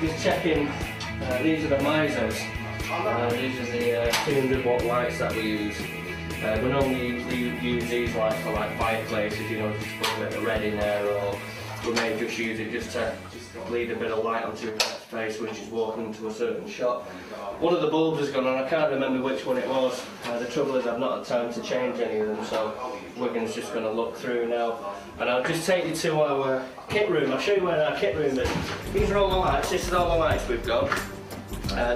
Just checking, these are the Misers. These are the 200 watt lights that we use. We normally use these lights for like fireplaces, you know, just put a bit of red in there, or we may just use it just to bleed a bit of light onto a face which is walking into a certain shot. One of the bulbs has gone on, I can't remember which one it was. The trouble is I've not had time to change any of them, so Wigan's just going to look through now. And I'll just take you to our kit room. I'll show you where our kit room is. These are all the lights, this is all the lights we've got.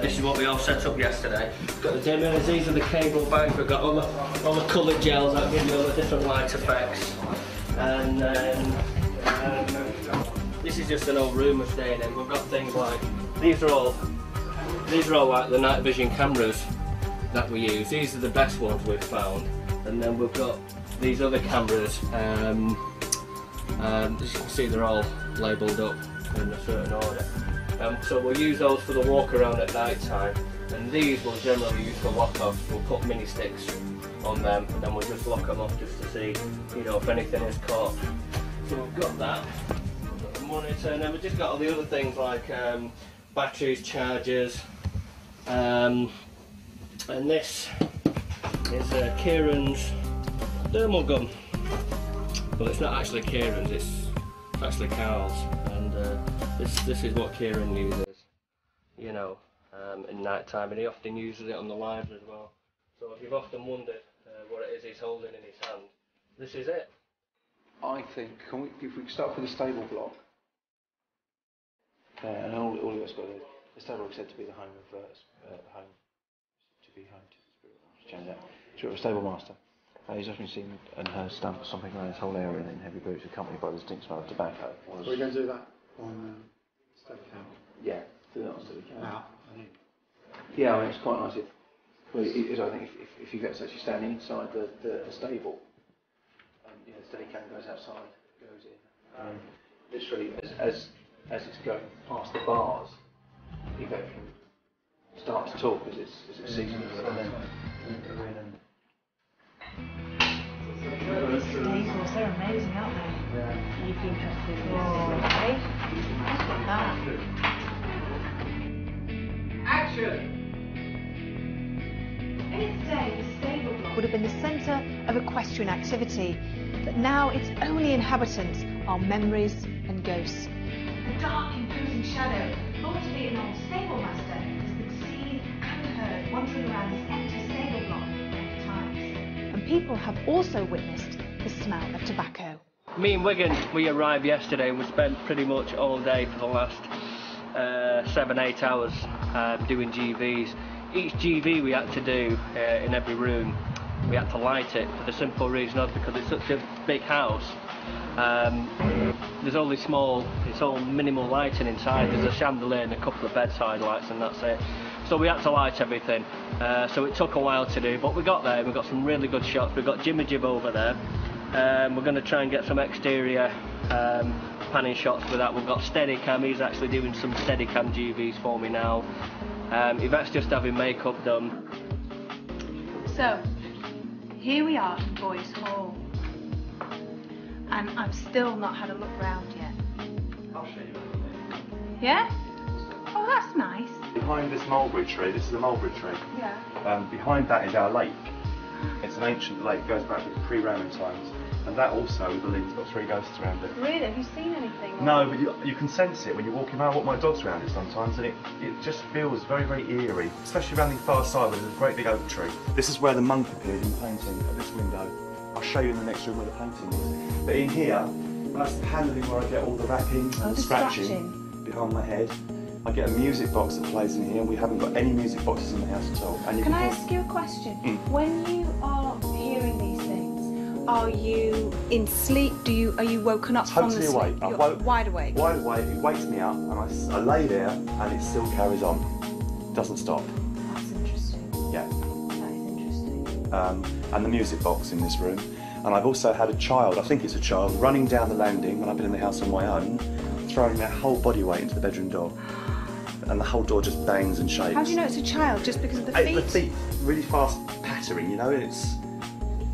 This is what we all set up yesterday. We've got the dimmers, these are the cable bags, we've got all the coloured gels that give you all the different light effects. And then this is just an old room we're staying in. We've got things like, these are all like the night vision cameras that we use. These are the best ones we've found. And then we've got these other cameras. As you can see, they're all labelled up in a certain order. So we'll use those for the walk around at night time, and these we'll generally use for lock-offs. We'll put mini sticks on them, and then we'll just lock them off just to see, you know, if anything is caught. So we've got that. We've got the monitor, and then we've just got all the other things like batteries, chargers, and this is Kieran's thermal gun. Well, it's not actually Kieran's, it's actually Carl's, and this is what Kieran uses, you know, in night time, and he often uses it on the lives as well. So if you've often wondered what it is he's holding in his hand, this is it. I think, if we start with the stable block, and all of us got the stable is said to be the home of home to the spirit. Change that. So a stable master. He's often seen and heard stamp something around this whole area in heavy boots, accompanied by the distinct smell of tobacco. So we're going to do that on Steadicam? Yeah, do that on Steadicam. Wow. Yeah, I mean, it's quite nice. I think if you get to actually stand inside the stable, you know, the Steadicam goes outside, goes in. Literally, as it's going past the bars, you go from start to talk as it's seasoned, and then go in and. These stables, they're amazing, aren't they? Yeah. You'd be interested in okay. Action! In its day, the stable block would have been the centre of equestrian activity, but now its only inhabitants are memories and ghosts. The dark, imposing shadow, thought to be an old stable master, has been seen and heard wandering around this empty stable block many times. And people have also witnessed the smell of tobacco. Me and Wigan, we arrived yesterday and we spent pretty much all day for the last 7-8 hours doing GVs. Each GV we had to do in every room, we had to light it for the simple reason of because it's such a big house. There's only it's all minimal lighting inside. There's a chandelier and a couple of bedside lights and that's it. So we had to light everything. So it took a while to do, but we got there and we got some really good shots. We've got Jimmy Jib over there. We're going to try and get some exterior panning shots with that. We've got Steadicam, he's actually doing some Steadicam GVs for me now. Yvette's just having makeup done. So, here we are in Boys Hall. And I've still not had a look round yet. I'll show you. Yeah? Oh, that's nice. Behind this mulberry tree, this is a mulberry tree. Yeah. Behind that is our lake. It's an ancient lake, goes back to pre-Roman times. And that also, we believe, has got 3 ghosts around it. Really? Have you seen anything? No, but you can sense it when you're walking around. I walk my dogs around it sometimes, and it just feels very, very eerie, especially around the far side where there's a great big oak tree. This is where the monk appeared in painting at this window. I'll show you in the next room where the painting is. But in here, that's the paneling where I get all the rapping and the scratching behind my head. I get a music box that plays in here, and we haven't got any music boxes in the house at all. And Can I ask you a question? When you are hearing these things, are you in sleep? Are you woken up from the sleep? Totally awake. You're wide awake. Wide awake. It wakes me up, and I lay there, and it still carries on. Doesn't stop. That's interesting. Yeah. That is interesting. And the music box in this room. And I've also had a child, I think it's a child, running down the landing when I've been in the house on my own, throwing their whole body weight into the bedroom door. and the whole door just bangs and shakes. How do you know it's a child? Just because of the feet? The feet, really fast pattering, you know, and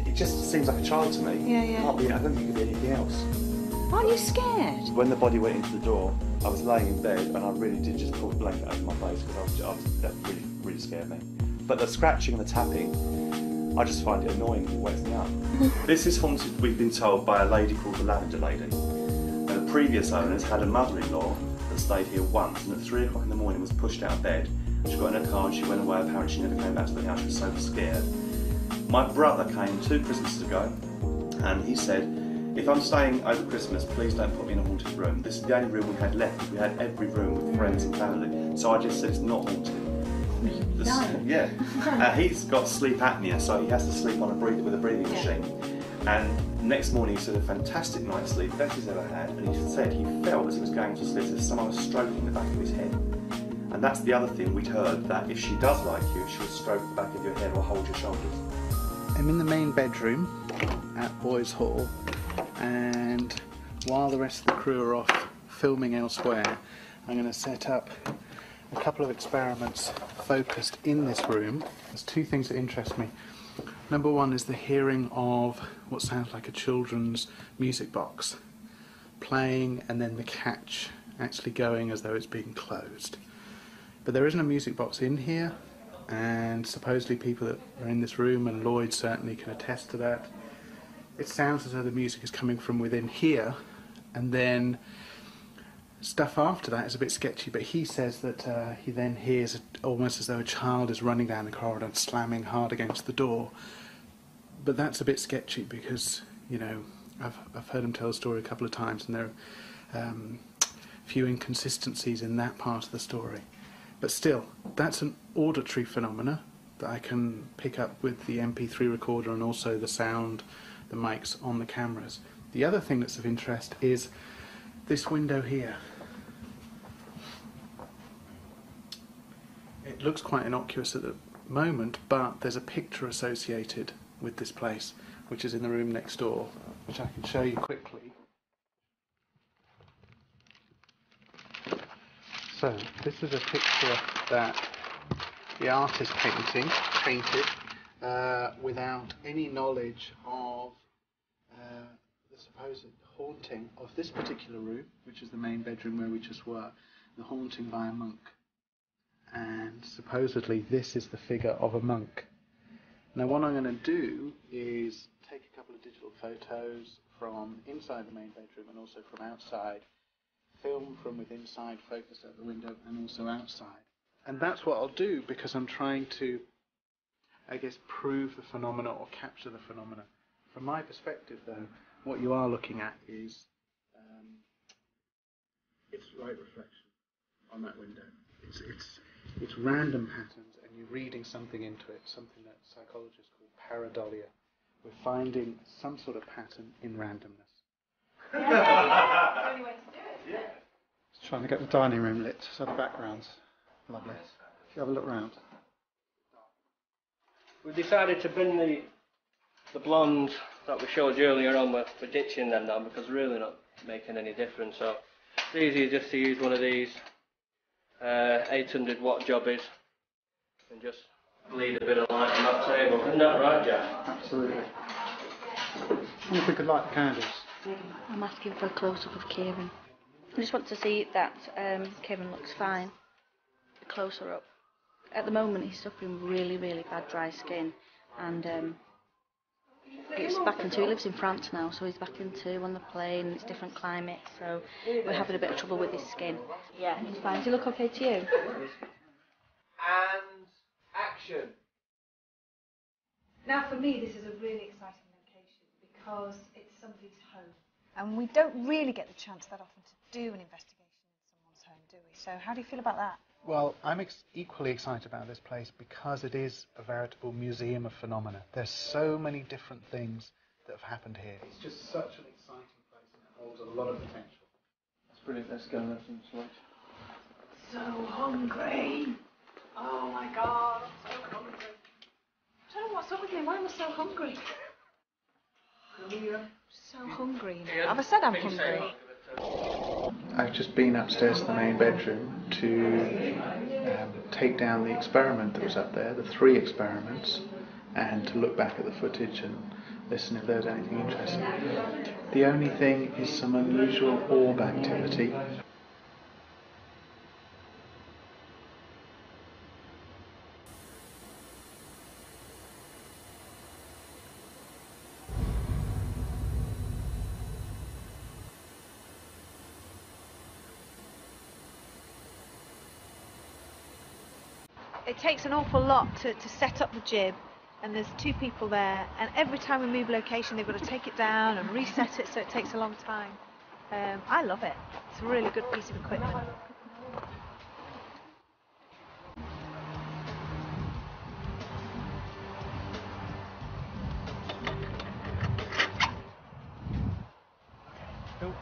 it just seems like a child to me. Yeah, yeah. I don't think it could be anything else. Aren't you scared? When the body went into the door, I was laying in bed and I really did just pull the blanket over my face because that really scared me. But the scratching and the tapping, I just find it annoying. It wakes me up. This is haunted, we've been told, by a lady called the Lavender Lady. And the previous owners had a mother-in-law that stayed here once, and at 3 o'clock in the morning was pushed out of bed. She got in her car and she went away. Apparently she never came back to the house. She was so scared. My brother came 2 Christmases ago and he said, if I'm staying over Christmas, please don't put me in a haunted room. This is the only room we had left. We had every room with friends and family. So I just said it's not haunted. Yeah. He's got sleep apnea, so he has to sleep on with a breathing machine. And next morning he had a fantastic night's sleep, best he's ever had, and he said he felt as he was going to sleep as someone was stroking the back of his head. And that's the other thing we'd heard, that if she does like you, she'll stroke the back of your head or hold your shoulders. I'm in the main bedroom at Boys Hall, and while the rest of the crew are off filming elsewhere, I'm going to set up a couple of experiments focused in this room. There's 2 things that interest me. Number 1 is the hearing of what sounds like a children's music box playing, and then the catch actually going as though it's being closed. But there isn't a music box in here, and supposedly people that are in this room, and Lloyd certainly can attest to that, it sounds as though the music is coming from within here, and then stuff after that is a bit sketchy, but he says that he then hears almost as though a child is running down the corridor and slamming hard against the door. But that's a bit sketchy because, you know, I've heard him tell the story a couple of times, and there are few inconsistencies in that part of the story. But still, that's an auditory phenomena that I can pick up with the MP3 recorder and also the sound, the mics on the cameras. The other thing that's of interest is this window here. It looks quite innocuous at the moment, but there's a picture associated with this place, which is in the room next door, which I can show you quickly. So, this is a picture that the artist painted without any knowledge of the supposed haunting of this particular room, which is the main bedroom where we just were, the haunting by a monk. And supposedly this is the figure of a monk. Now what I'm going to do is take a couple of digital photos from inside the main bedroom and also from outside, film from within inside, focus out the window and also outside. And that's what I'll do because I'm trying to, I guess, prove the phenomena or capture the phenomena. From my perspective though, what you are looking at is its light reflection on that window. It's random patterns, and you're reading something into it, something that psychologists call pareidolia. We're finding some sort of pattern in randomness. Yeah, that's the only way to do it, isn't it? Just trying to get the dining room lit, so the background's lovely. If you have a look round. We decided to bring the blondes that we showed you earlier on. We're ditching them now because they're really not making any difference. So it's easier just to use one of these 800 watt jobbies and just bleed a bit of light on that table. Isn't that right, Jack? Absolutely. I wonder if we could light the candles. I'm asking for a close-up of Kieran. I just want to see that Kieran looks fine. A closer up. At the moment he's suffering really, really bad dry skin, and it's back into, he lives in France now, so he's back into on the plane, it's different climate, so we're having a bit of trouble with his skin. Yeah, he's fine. Does he look okay to you? And action. Now for me this is a really exciting location because it's somebody's home. And we don't really get the chance that often to do an investigation in someone's home, do we? So how do you feel about that? Well, I'm equally excited about this place because it is a veritable museum of phenomena. There's so many different things that have happened here. It's just such an exciting place and it holds a lot of potential. That's brilliant. Let's go and have some lunch. So hungry. Oh my God, I'm so hungry. I don't know what's up with me. Why am I so hungry? So hungry. Have I said I'm hungry? I've just been upstairs to the main bedroom to take down the experiment that was up there, the 3 experiments, and to look back at the footage and listen if there's anything interesting. The only thing is some unusual orb activity. It takes an awful lot to set up the jib, and there's 2 people there, and every time we move location they've got to take it down and reset it, so it takes a long time. I love it. It's a really good piece of equipment. Cool.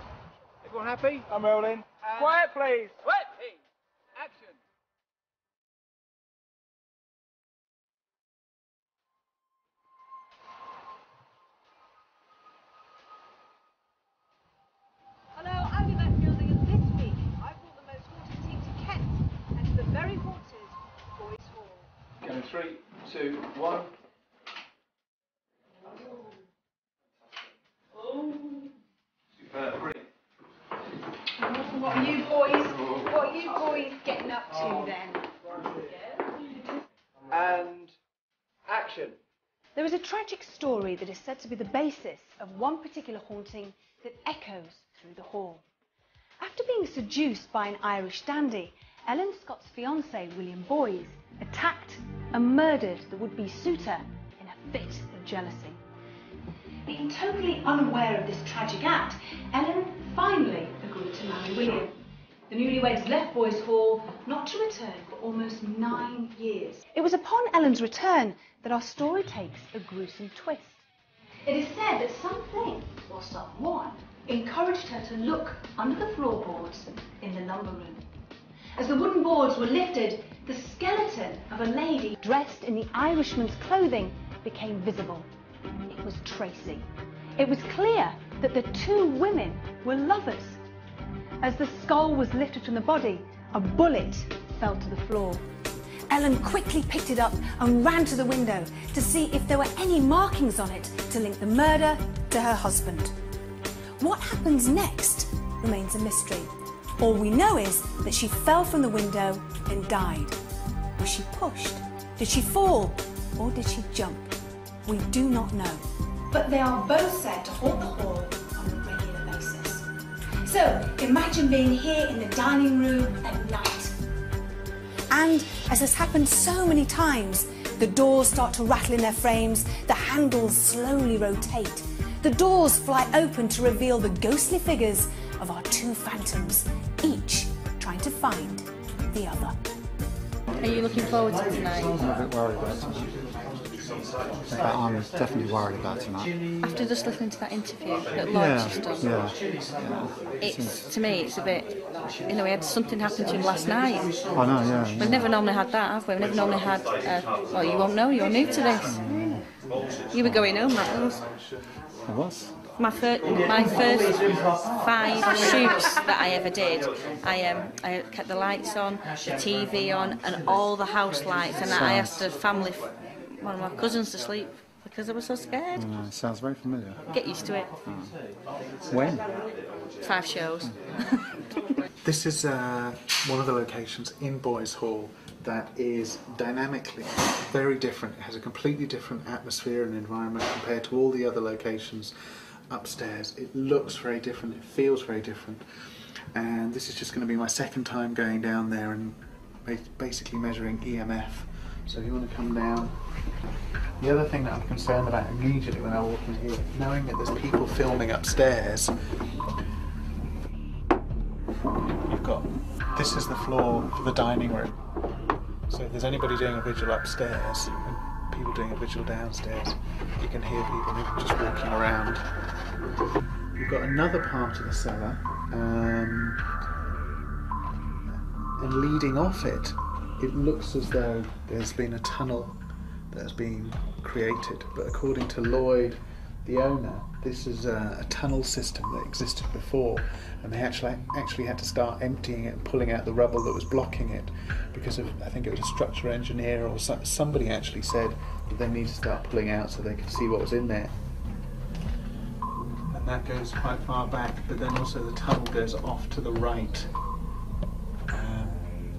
Everyone happy? I'm rolling. Quiet, please. Quiet, please. Action. Hello, I'm Yvette Fielding, and this week I brought the most haunted team to Kent and to the very haunted Boys Hall. Coming 3, 2, 1. Superb, brilliant. What are you boys getting up to then? And action. There is a tragic story that is said to be the basis of one particular haunting that echoes through the hall. After being seduced by an Irish dandy, Ellen Scott's fiancé, William Boys, attacked and murdered the would-be suitor in a fit of jealousy. Being totally unaware of this tragic act, Ellen finally agreed to marry William. The newlyweds left Boys Hall, not to return for almost 9 years. It was upon Ellen's return that our story takes a gruesome twist. It is said that something or someone encouraged her to look under the floorboards in the lumber room. As the wooden boards were lifted, the skeleton of a lady dressed in the Irishman's clothing became visible. It was Tracy. It was clear that the 2 women were lovers. As the skull was lifted from the body, a bullet fell to the floor. Ellen quickly picked it up and ran to the window to see if there were any markings on it to link the murder to her husband. What happens next remains a mystery. All we know is that she fell from the window and died. Was she pushed? Did she fall? Or did she jump? We do not know. But they are both said to haunt the hall on a regular basis. So imagine being here in the dining room at night. And as has happened so many times, the doors start to rattle in their frames, the handles slowly rotate. The doors fly open to reveal the ghostly figures of our 2 phantoms, each trying to find the other. Are you looking forward to tonight? I'm a bit worried about tonight. But I'm definitely worried about tonight. After just listening to that interview that Lloyd's just done, Yeah. to me, it's a bit, you know, we had something happen to him last night. I know, yeah. We've never normally had that, have we? We've never normally had, well, you won't know, you're new to this. You were going home, that was. I was. My first 5 shoots that I ever did, I kept the lights on, the TV on, and all the house lights, and I asked the family, one of my cousins, to sleep because I was so scared. It sounds very familiar. Get used to it. When? 5 shows. This is one of the locations in Boys Hall that is dynamically very different. It has a completely different atmosphere and environment compared to all the other locations upstairs. It looks very different, it feels very different, and this is just going to be my 2nd time going down there and basically measuring EMF. So if you want to come down. The other thing that I'm concerned about immediately when I walk in here, knowing that there's people filming upstairs, you've got, this is the floor for the dining room. So if there's anybody doing a vigil upstairs and people doing a vigil downstairs, you can hear people just walking around. You've got another part of the cellar, and leading off it, it looks as though there's been a tunnel that has been created, but according to Lloyd the owner, this is a tunnel system that existed before, and they actually had to start emptying it and pulling out the rubble that was blocking it because of, I think it was a structural engineer or somebody actually said that they need to start pulling out so they could see what was in there. And that goes quite far back, but then also the tunnel goes off to the right,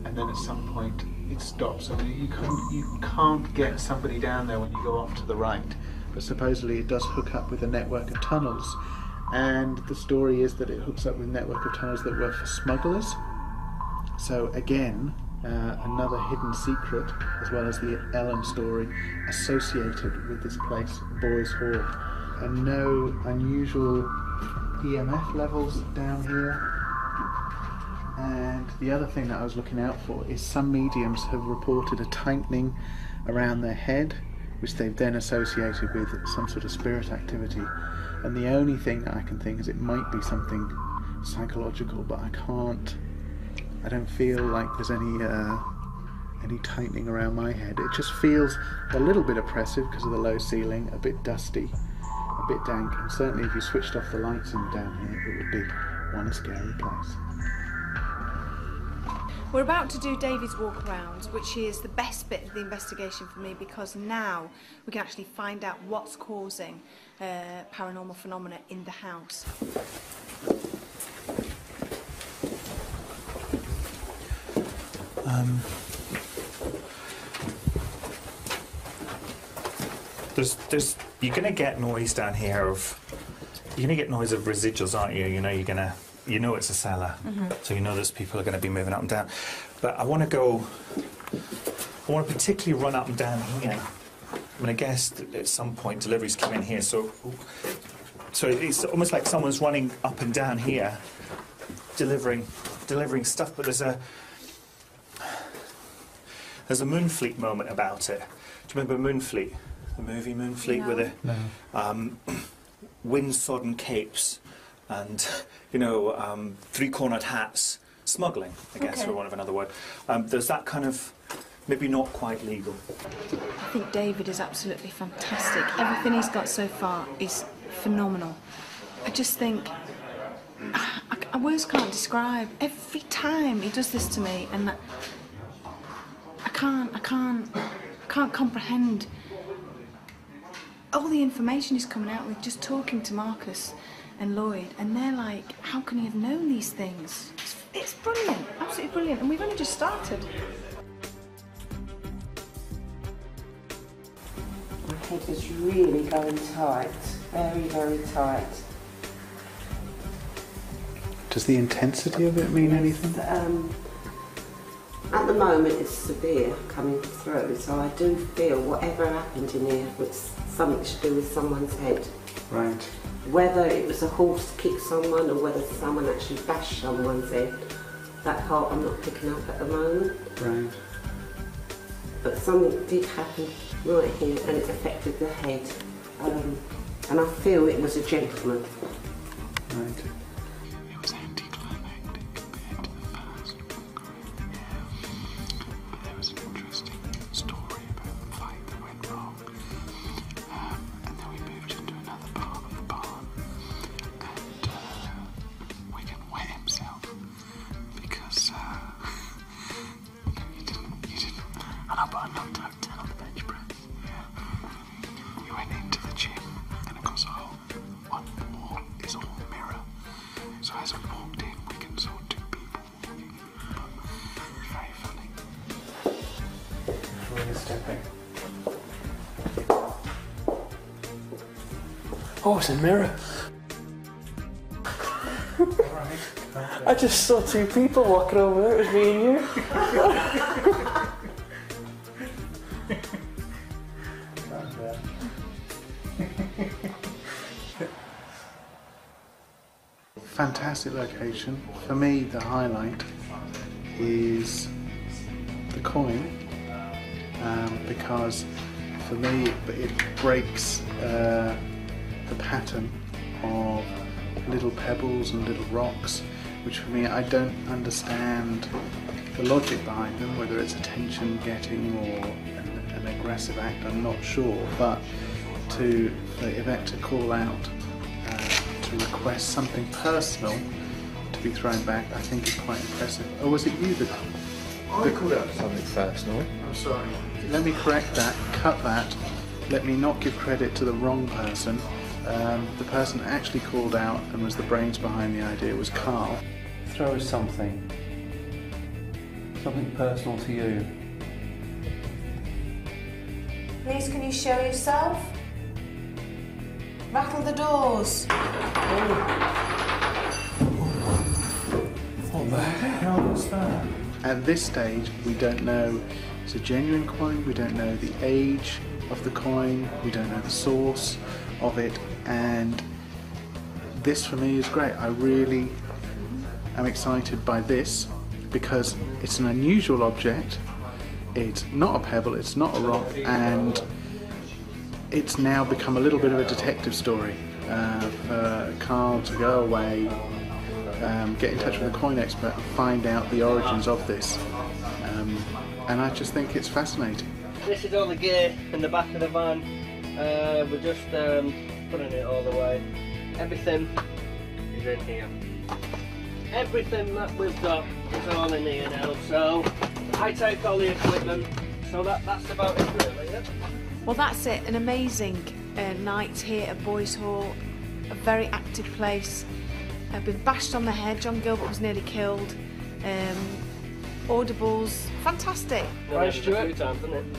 and then at some point it stops. I mean, you can't get somebody down there when you go off to the right, but supposedly it does hook up with a network of tunnels, and the story is that it hooks up with a network of tunnels that were for smugglers. So again, another hidden secret, as well as the Ellen story, associated with this place, Boys Hall. And no unusual EMF levels down here. And the other thing that I was looking out for is some mediums have reported a tightening around their head, which they've then associated with some sort of spirit activity. And the only thing that I can think is it might be something psychological, but I don't feel like there's any tightening around my head. It just feels a little bit oppressive because of the low ceiling, a bit dusty, a bit dank, and certainly if you switched off the lights in down here, it would be one scary place. We're about to do David's walk around, which is the best bit of the investigation for me, because now we can actually find out what's causing paranormal phenomena in the house. You're going to get noise down here you're going to get noise of residuals, aren't you? You know it's a cellar, so you know there's people are going to be moving up and down. But I want to particularly run up and down here. I mean, I guess at some point deliveries come in here, so it's almost like someone's running up and down here, delivering stuff. But there's a Moonfleet moment about it. Do you remember Moonfleet, the movie Moonfleet, no. with the wind-sodden capes and three-cornered hats, smuggling, I guess, for want of another word. There's that kind of, maybe not quite legal. I think David is absolutely fantastic. Everything he's got so far is phenomenal. I just think, words can't describe. Every time he does this to me, and I can't comprehend all the information he's coming out with just talking to Marcus and Lloyd, and they're like, how can he have known these things? It's brilliant, absolutely brilliant, and we've only just started. My head was really going tight, very, very tight. Does the intensity of it mean anything? At the moment it's severe coming through, so I do feel whatever happened in here was something to do with someone's head. Right. Whether it was a horse to kick someone or whether someone actually bashed someone's head, that part I'm not picking up at the moment. Right. But something did happen right here and it affected the head. And I feel it was a gentleman. Right. It was anticlimactic compared to the first. But there was an interesting story about the fight that went wrong. And then we moved into another part of the barn. And Wigan wet himself because you didn't. And I put a knocked out 10 on the bench press. Yeah. You went into the gym, and of course, one wall is all mirror. So as we walked in, Wigan saw 2 people walking. Very funny. Really stepping. Oh, it's a mirror. I just saw 2 people walking over there. It was me and you. Fantastic location. For me, the highlight is the coin, because for me it breaks the pattern of little pebbles and little rocks, which for me, I don't understand the logic behind them, whether it's attention getting or an aggressive act, I'm not sure, but for Yvette to call out to request something personal to be thrown back, I think is quite impressive. Or was it you that... I called out something personal. I'm sorry. Let me correct that, cut that. Let me not give credit to the wrong person. The person that actually called out and was the brains behind the idea was Carl. Throw us something. Something personal to you. Please, can you show yourself? Rattle the doors. What the hell was that? At this stage, we don't know it's a genuine coin, we don't know the age of the coin, we don't know the source of it, and this for me is great. I really am excited by this because it's an unusual object, it's not a pebble, it's not a rock, and it's now become a little bit of a detective story for Carl to go away, get in touch with a coin expert and find out the origins of this, and I just think it's fascinating. This is all the gear in the back of the van. We're just putting it all away. Everything is in here. Everything that we've got is all in here now, so I take all the equipment, so that's about it really, yeah? Well, that's it. An amazing night here at Boys Hall. A very active place. I've been bashed on the head. John Gilbert was nearly killed. Audibles, fantastic. Right, Stuart.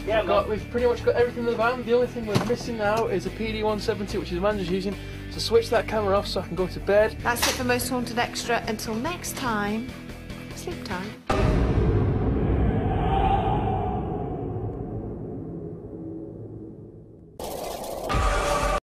Yeah, we've pretty much got everything in the van. The only thing we're missing now is a PD-170, which is the manager's using. So switch that camera off so I can go to bed. That's it for Most Haunted Extra. Until next time, sleep time.